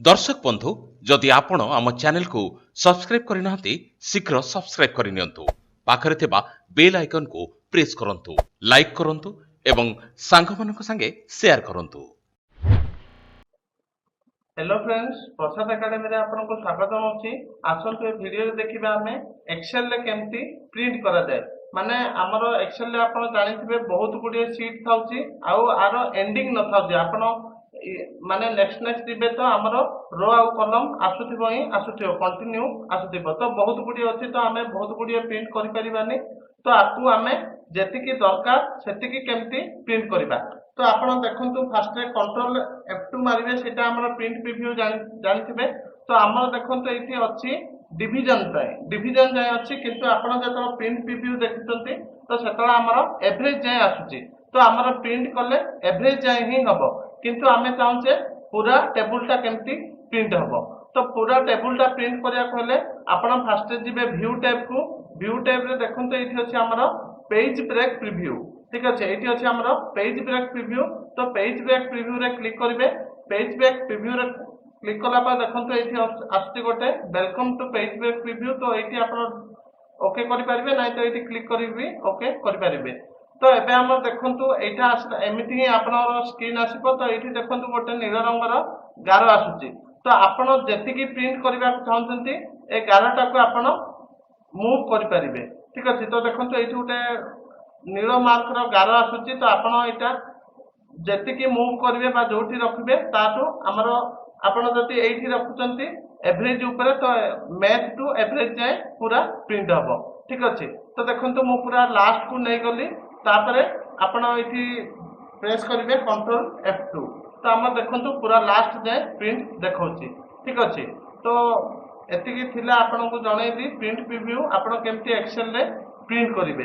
दर्शक बंधु जदि आपण आम चैनल को सब्सक्राइब करना शीघ्र सब्सक्राइब करनी पाखरे थिबा बेल आइकन को प्रेस करंतु लाइक करंतु एवं सांग मानक संगे शेयर करंतु। हेलो फ्रेंड्स, प्रसाद एकेडमी रे आपनको स्वागत अछि। आसंतु ए वीडियो रे देखिबा हमें एक्सेल रे केमती प्रिंट करा जाय। माने हमरो एक्सेल रे आपण जानिथिबे बहुत गुडी शीट थाउची आउ आरो एंडिंग न थाउची। आपण माने नेक्स्ट दिबे तो हमरो रो आउ कॉलम आसुथिबो ही आसुथिबो कंटिन्यू आसुथिबो तो बहुत गुडी अछि तो हमें बहुत गुडी प्रिंट करि परिबानी। तो आपु हमें जेतिकी दरकार सेतिकी केमती प्रिंट करिबा। तो आपण देखंतु फास्ट रे कंट्रोल F2 मारिबे सेटा हमर प्रिंट प्रीव्यू जानिथिबे। तो हमर देखंतु एठी अछि डिवीजन जाय अछि, किंतु आपण जतो प्रिंट प्रीव्यू देखुचंती तो सेतला हमर एवरेज जाय आसुची। तो हमर प्रिंट कले एवरेज जाय ही हबो, किंतु हमें चाहूचे पूरा टेबुलटा केमती प्रिंट हबो। तो पूरा टेबुलटा प्रिंट करिया कहले आपण फास्ट जिबे व्यू टैब रे देखंतु एठी अछि हमर पेज ब्रेक प्रीव्यू। ठीक अछि, एठी अछि हमर पेज ब्रेक प्रीव्यू। तो पेज ब्रेक प्रीव्यू रे क्लिक करिवे। पेज ब्रेक प्रीव्यू रे क्लिक कला पर देखंतु एठी आस्ति गोटे welcome to page break preview. तो एठी आपण ओके करि परिबे, नै तो एठी क्लिक करिवे ओके करि परिबे। तो एबे हमर देखंतु एठा एमिति ही आपनर स्क्रीन आसीबो। तो एठी देखंतु गोटे नील रंगर गारो आसुची। तो आपण जेतिकी प्रिंट करिबा चाहउचंती ए गारोटा को आपण मूव करि परिबे। ठीक अछि, तो देखंतु एठी गोटे नील मार्क रो गारो आसुची। तो आपण एटा जेतिकी मूव करिवे बा जोठी रखिबे ताटू हमरो आपण जति एठी रखुचंती एवरेज ऊपर तो मैच टू एवरेज जाय पूरा प्रिंट हबो। ठीक अछि, तो देखंतु मु पूरा लास्ट को नै गली तापरे आपण एठी प्रेस करिवे कंट्रोल F2। तो हम देखंतु पूरा लास्ट जाय प्रिंट देखौची। ठीक अछि, तो एतिकी थिला आपन को जणैबी प्रिंट प्रीव्यू आपण केमती एक्सेल रे प्रिंट करिवे।